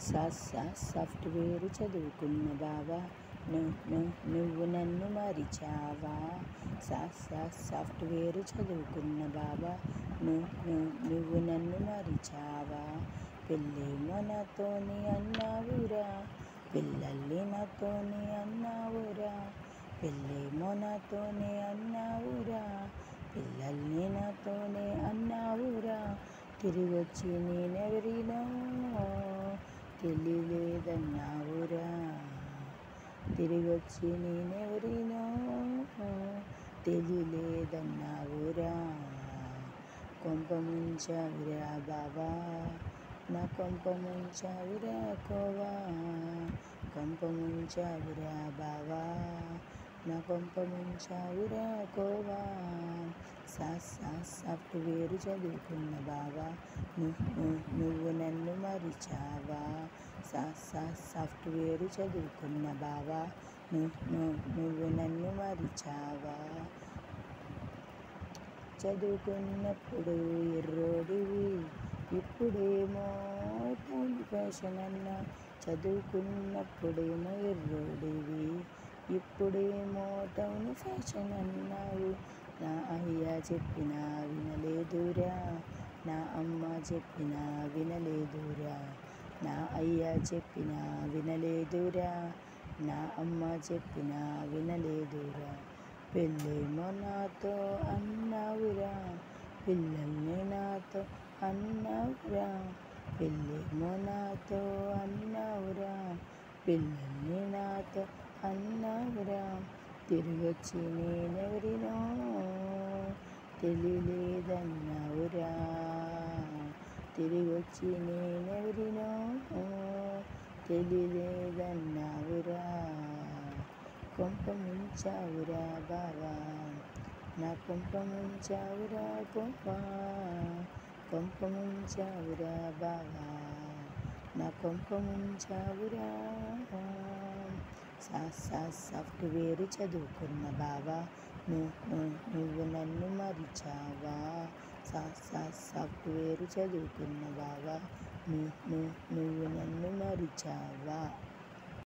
Software చదువుకున్న బావా నువ్వు నన్ను మరిచావా. సాఫ్ట్వేర్ చదువుకున్న బావా నువ్వు నన్ను మరిచావా. పెళ్ళేమో నాతోని అన్నావురా, పిల్లల్ని నాతోని అన్నావురా. పెళ్ళేమో నాతోనే అన్నావురా, పిల్లల్ని నాతోనే అన్నావురా. తిరిగొచ్చి నేనెవరినో తెలియలేదన్నావురా. తిరిగొచ్చి నేనెవరినో తెలియలేదన్నావురా. కొంప ముంచావురా బావా, నా కొంప ముంచావురా కోవా. కొంప ముంచావురా బావా, నా కొంప ముంచావురా కోవా. సాఫ్ట్వేర్ చదువుకున్న బావా నువ్వు నన్ను మరిచావా. సాఫ్ట్వేర్ చదువుకున్న బావా నువ్వు నన్ను మరిచావా. చదువుకున్నప్పుడు ఎర్రోడివి, ఇప్పుడేమో టౌన్ ఫ్యాషన్ అన్నా. చదువుకున్నప్పుడేమో ఎర్రోడివి, ఇప్పుడేమో టౌన్ ఫ్యాషన్ అన్నావు. నా అయ్య చెప్పినా వినలేదురా, నా అమ్మ చెప్పినా వినలేదురా. నా అయ్య చెప్పినా వినలేదురా, నా అమ్మ చెప్పినా వినలేదురా. పెళ్ళేమో నాతో అన్నావురా, పిల్లల్ని నాతో అన్నావురా. పెళ్ళేమో నాతో అన్నావురా, పిల్లల్ని నాతో అన్నావురా. తిరిగొచ్చి నేనెవరినో తెలియలేదన్నావురా. తిరిగొచ్చి నేనెవరినో తెలియలేదన్నావురా. కొంప ముంచావురా బావా, నా కొంప ముంచావురా కోవా. కొంప ముంచావురా బావా, నా కొంప ముంచావురా. సాఫ్ట్వేర్ చదువుకున్న బావా నువ్వు నన్ను మరిచావా. సాఫ్ట్వేర్ చదువుకున్న బావా నువ్వు నన్ను మరిచావా.